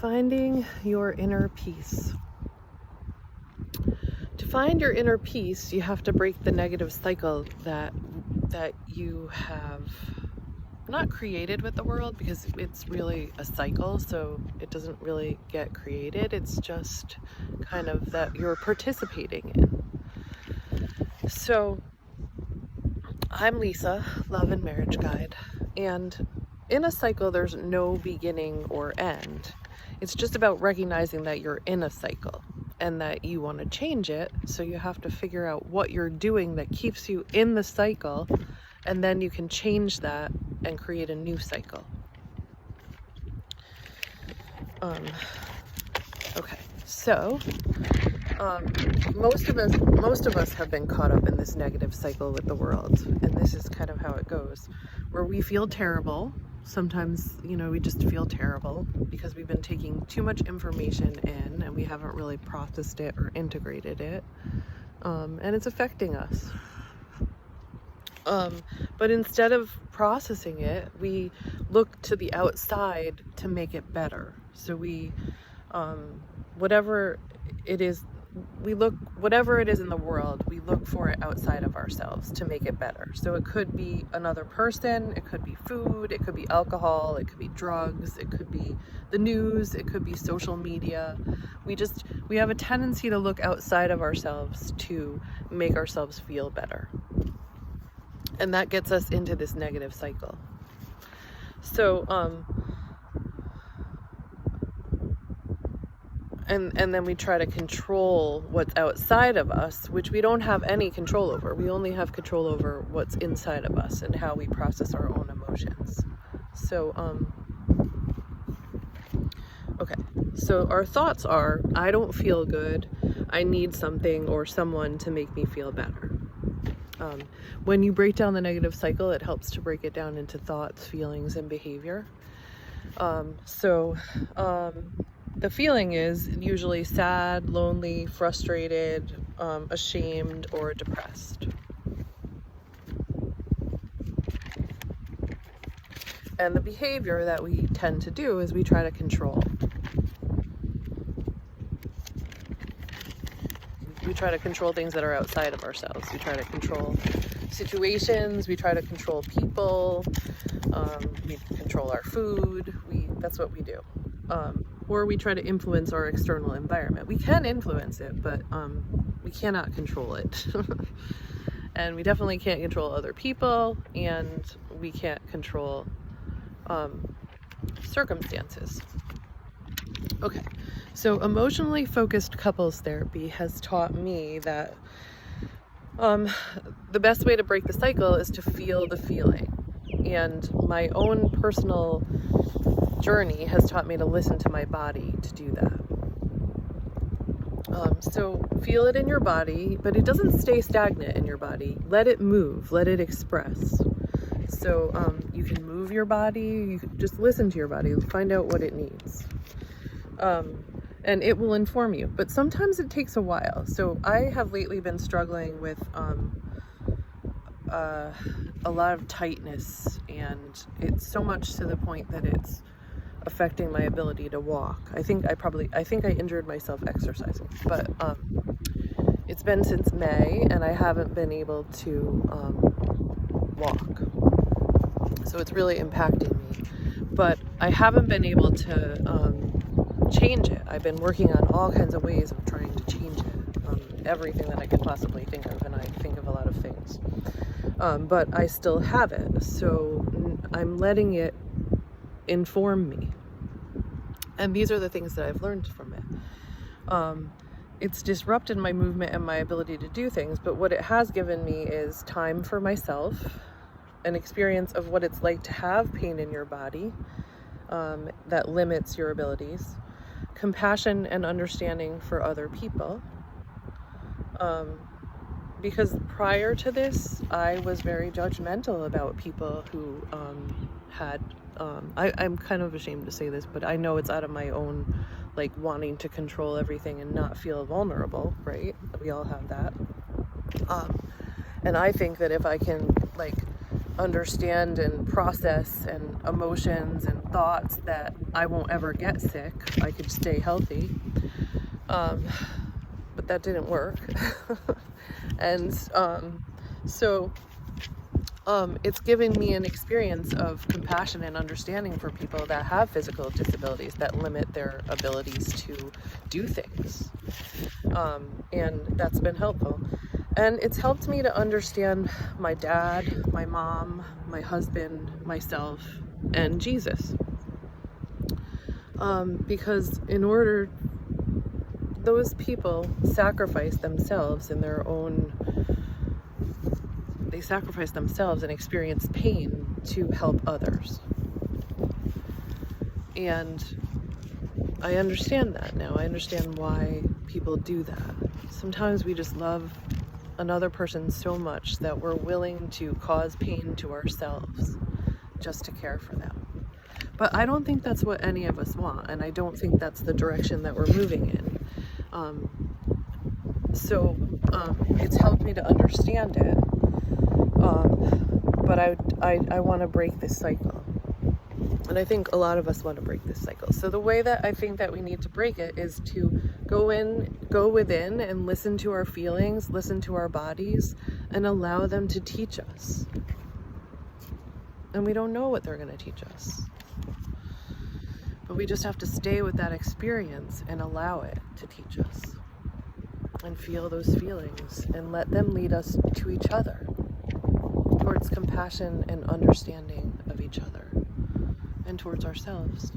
Finding your inner peace. To find your inner peace, you have to break the negative cycle that you have not created with the world, because it's really a cycle, so it doesn't really get created. It's just kind of that you're participating in. So I'm Lisa, Love and Marriage Guide, and in a cycle there's no beginning or end. It's just about recognizing that you're in a cycle and that you want to change it. So you have to figure out what you're doing that keeps you in the cycle, and then you can change that and create a new cycle. Okay, so most of us have been caught up in this negative cycle with the world, and this is kind of how it goes, where we feel terrible. Sometimes, we just feel terrible because we've been taking too much information in and we haven't really processed it or integrated it, and it's affecting us. But instead of processing it, we look to the outside to make it better. So we, whatever it is in the world, we look for it outside of ourselves to make it better. So it could be another person, it could be food, it could be alcohol, it could be drugs, it could be the news, it could be social media. We have a tendency to look outside of ourselves to make ourselves feel better. And that gets us into this negative cycle. So, and then we try to control what's outside of us, which we don't have any control over. We only have control over what's inside of us and how we process our own emotions. So, okay. So our thoughts are, I don't feel good. I need something or someone to make me feel better. When you break down the negative cycle, it helps to break it down into thoughts, feelings, and behavior. The feeling is usually sad, lonely, frustrated, ashamed, or depressed. And the behavior that we tend to do is we try to control. We try to control things that are outside of ourselves. We try to control situations. We try to control people. We control our food. That's what we do. Or we try to influence our external environment. We can influence it, but we cannot control it. And we definitely can't control other people, and we can't control circumstances. Okay, so emotionally focused couples therapy has taught me that the best way to break the cycle is to feel the feeling. And my own personal journey has taught me to listen to my body to do that. So feel it in your body, but it doesn't stay stagnant in your body. Let it move, let it express. So you can move your body, you can just listen to your body, find out what it needs. And it will inform you, but sometimes it takes a while. So I have lately been struggling with a lot of tightness, and it's so much to the point that it's affecting my ability to walk. I think I injured myself exercising, but it's been since May and I haven't been able to walk. So it's really impacting me, but I haven't been able to change it. I've been working on all kinds of ways of trying to change it, everything that I could possibly think of, and I think of a lot of things. But I still have it, so I'm letting it inform me. And these are the things that I've learned from it. It's disrupted my movement and my ability to do things, but what it has given me is time for myself, an experience of what it's like to have pain in your body that limits your abilities, compassion and understanding for other people. Because prior to this, I was very judgmental about people who I'm kind of ashamed to say this, but I know it's out of my own, wanting to control everything and not feel vulnerable, right? We all have that. And I think that if I can, understand and process and emotions and thoughts that I won't ever get sick. I could stay healthy. But that didn't work. And so it's giving me an experience of compassion and understanding for people that have physical disabilities that limit their abilities to do things. And that's been helpful. And it's helped me to understand my dad, my mom, my husband, myself, and Jesus. Because in order, those people sacrifice themselves in their own, they sacrifice themselves and experience pain to help others. And I understand that now. I understand why people do that. Sometimes we just love another person so much that we're willing to cause pain to ourselves just to care for them. But I don't think that's what any of us want, and I don't think that's the direction that we're moving in. So it's helped me to understand it, but I want to break this cycle. And I think a lot of us want to break this cycle. So the way that I think that we need to break it is to go within and listen to our feelings, listen to our bodies, and allow them to teach us. And we don't know what they're going to teach us. But we just have to stay with that experience and allow it to teach us. And feel those feelings and let them lead us to each other, towards compassion and understanding of each other, and towards ourselves.